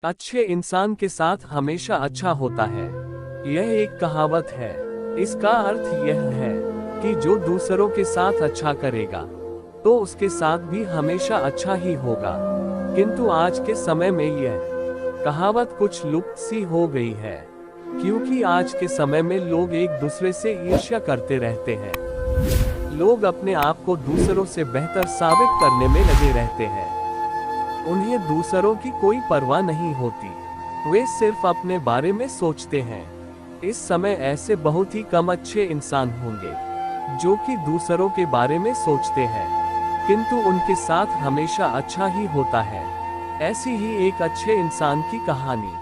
अच्छे इंसान के साथ हमेशा अच्छा होता है। यह एक कहावत है। इसका अर्थ यह है कि जो दूसरों के साथ अच्छा करेगा तो उसके साथ भी हमेशा अच्छा ही होगा। किंतु आज के समय में यह कहावत कुछ लुप्त सी हो गई है, क्योंकि आज के समय में लोग एक दूसरे से ईर्ष्या करते रहते हैं। लोग अपने आप को दूसरों से बेहतर साबित करने में लगे रहते हैं। उन्हें दूसरों की कोई परवाह नहीं होती। वे सिर्फ अपने बारे में सोचते हैं। इस समय ऐसे बहुत ही कम अच्छे इंसान होंगे जो कि दूसरों के बारे में सोचते हैं, किंतु उनके साथ हमेशा अच्छा ही होता है। ऐसी ही एक अच्छे इंसान की कहानी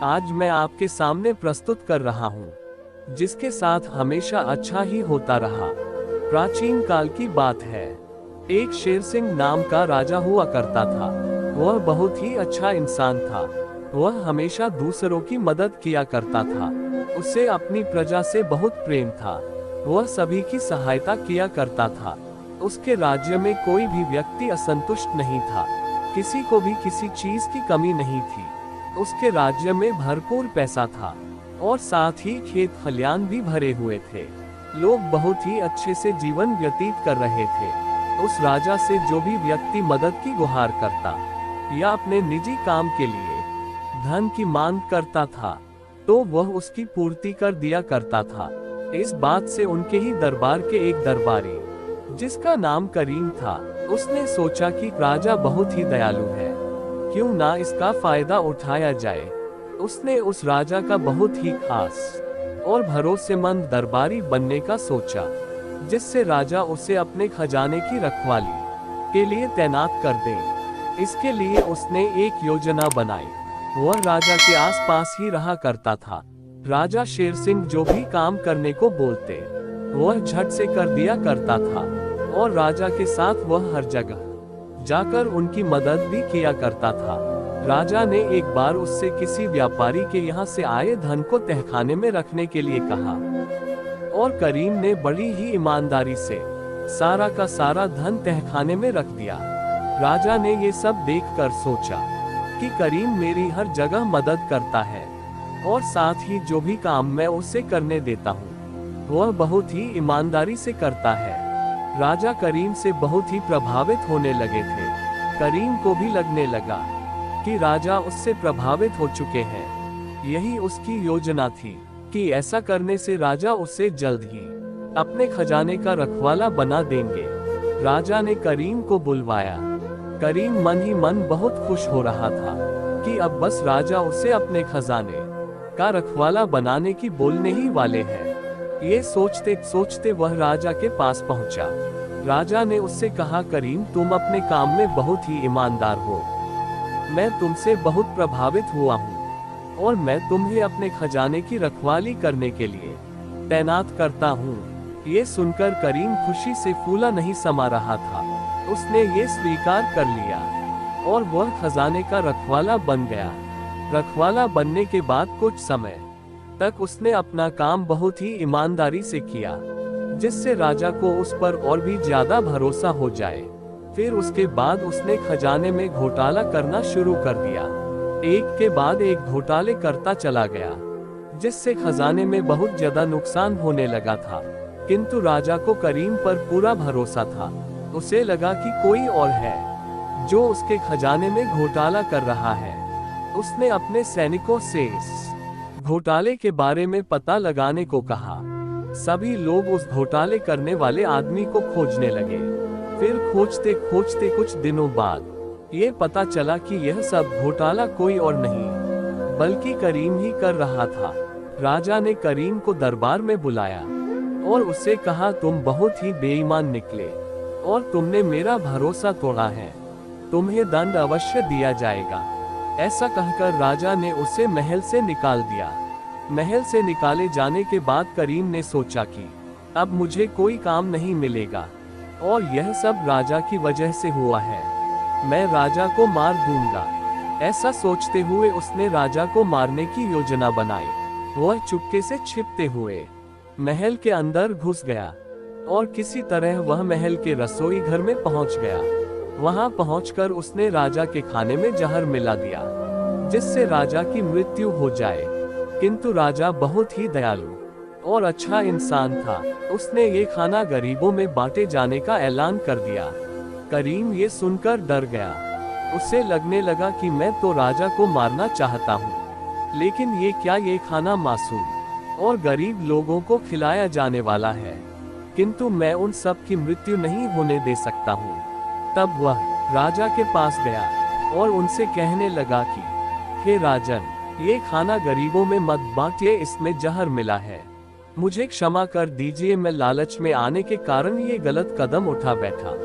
आज मैं आपके सामने प्रस्तुत कर रहा हूँ, जिसके साथ हमेशा अच्छा ही होता रहा। प्राचीन काल की बात है। एक शेर सिंह नाम का राजा हुआ करता था। वह बहुत ही अच्छा इंसान था। वह हमेशा दूसरों की मदद किया करता था। उसे अपनी प्रजा से बहुत प्रेम था। वह सभी की सहायता किया करता था। उसके राज्य में कोई भी व्यक्ति असंतुष्ट नहीं था। किसी को भी किसी चीज की कमी नहीं थी। उसके राज्य में भरपूर पैसा था और साथ ही खेत खलियान भी भरे हुए थे। लोग बहुत ही अच्छे से जीवन व्यतीत कर रहे थे। उस राजा से जो भी व्यक्ति मदद की गुहार करता या अपने निजी काम के लिए धन की मांग करता था, तो वह उसकी पूर्ति कर दिया करता था। इस बात से उनके ही दरबार के एक दरबारी, जिसका नाम करीम था, उसने सोचा कि राजा बहुत ही दयालु है, क्यों ना इसका फायदा उठाया जाए। उसने उस राजा का बहुत ही खास और भरोसेमंद दरबारी बनने का सोचा, जिससे राजा उसे अपने खजाने की रखवाली के लिए तैनात कर दे। इसके लिए उसने एक योजना बनाई। वह राजा के आसपास ही रहा करता था। राजा शेर सिंह जो भी काम करने को बोलते, वह झट से कर दिया करता था और राजा के साथ वह हर जगह जाकर उनकी मदद भी किया करता था। राजा ने एक बार उससे किसी व्यापारी के यहाँ से आए धन को तहखाने में रखने के लिए कहा, और करीम ने बड़ी ही ईमानदारी से सारा का सारा धन तहखाने में रख दिया। राजा ने ये सब देखकर सोचा कि करीम मेरी हर जगह मदद करता है और साथ ही जो भी काम मैं उसे करने देता हूँ वह बहुत ही ईमानदारी से करता है। राजा करीम से बहुत ही प्रभावित होने लगे थे। करीम को भी लगने लगा कि राजा उससे प्रभावित हो चुके हैं। यही उसकी योजना थी कि ऐसा करने से राजा उसे जल्द ही अपने खजाने का रखवाला बना देंगे। राजा ने करीम को बुलवाया। करीम मन ही मन बहुत खुश हो रहा था कि अब बस राजा उसे अपने खजाने का रखवाला बनाने की बोलने ही वाले हैं। ये सोचते सोचते वह राजा के पास पहुंचा। राजा ने उससे कहा, करीम तुम अपने काम में बहुत ही ईमानदार हो। मैं तुमसे बहुत प्रभावित हुआ हूँ और मैं तुम्हें अपने खजाने की रखवाली करने के लिए तैनात करता हूँ। ये सुनकर करीम खुशी से फूला नहीं समा रहा था। उसने ये स्वीकार कर लिया और वह खजाने का रखवाला बन गया। रखवाला बनने के बाद कुछ समय तक उसने अपना काम बहुत ही ईमानदारी से किया, जिससे राजा को उस पर और भी ज्यादा भरोसा हो जाए। फिर उसके बाद उसने खजाने में घोटाला करना शुरू कर दिया। एक के बाद एक घोटाले करता चला गया, जिससे खजाने में बहुत ज्यादा नुकसान होने लगा था। किंतु राजा को करीम पर पूरा भरोसा था। उसे लगा कि कोई और है जो उसके खजाने में घोटाला कर रहा है। उसने अपने सैनिकों से इस घोटाले के बारे में पता लगाने को कहा। सभी लोग उस घोटाले करने वाले आदमी को खोजने लगे। फिर खोजते खोजते कुछ दिनों बाद ये पता चला कि यह सब घोटाला कोई और नहीं बल्कि करीम ही कर रहा था। राजा ने करीम को दरबार में बुलाया और उससे कहा, तुम बहुत ही बेईमान निकले और तुमने मेरा भरोसा तोड़ा है। तुम्हें दंड अवश्य दिया जाएगा। ऐसा कहकर राजा ने उसे महल से निकाल दिया। महल से निकाले जाने के बाद करीम ने सोचा कि अब मुझे कोई काम नहीं मिलेगा और यह सब राजा की वजह से हुआ है। मैं राजा को मार दूंगा। ऐसा सोचते हुए उसने राजा को मारने की योजना बनाई। वह चुपके से छिपते हुए महल के अंदर घुस गया और किसी तरह वह महल के रसोई घर में पहुंच गया। वहां पहुंचकर उसने राजा के खाने में जहर मिला दिया, जिससे राजा की मृत्यु हो जाए। किंतु राजा बहुत ही दयालु और अच्छा इंसान था। उसने ये खाना गरीबों में बांटे जाने का ऐलान कर दिया। करीम ये सुनकर डर गया। उसे लगने लगा कि मैं तो राजा को मारना चाहता हूँ, लेकिन ये खाना मासूम और गरीब लोगों को खिलाया जाने वाला है, किंतु मैं उन सब की मृत्यु नहीं होने दे सकता हूँ। तब वह राजा के पास गया और उनसे कहने लगा कि हे राजन, ये खाना गरीबों में मत बांटिए, इसमें जहर मिला है। मुझे क्षमा कर दीजिए, मैं लालच में आने के कारण ये गलत कदम उठा बैठा।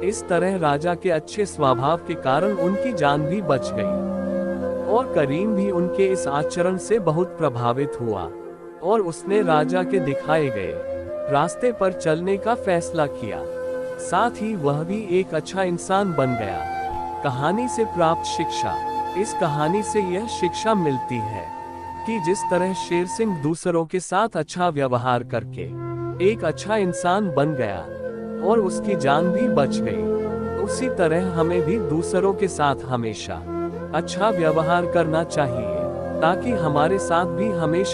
इस तरह राजा के अच्छे स्वभाव के कारण उनकी जान भी बच गई और करीम भी उनके इस आचरण से बहुत प्रभावित हुआ और उसने राजा के दिखाए गए रास्ते पर चलने का फैसला किया। साथ ही वह भी एक अच्छा इंसान बन गया। कहानी से प्राप्त शिक्षा। इस कहानी से यह शिक्षा मिलती है कि जिस तरह शेर सिंह दूसरों के साथ अच्छा व्यवहार करके एक अच्छा इंसान बन गया और उसकी जान भी बच गई, उसी तरह हमें भी दूसरों के साथ हमेशा अच्छा व्यवहार करना चाहिए, ताकि हमारे साथ भी हमेशा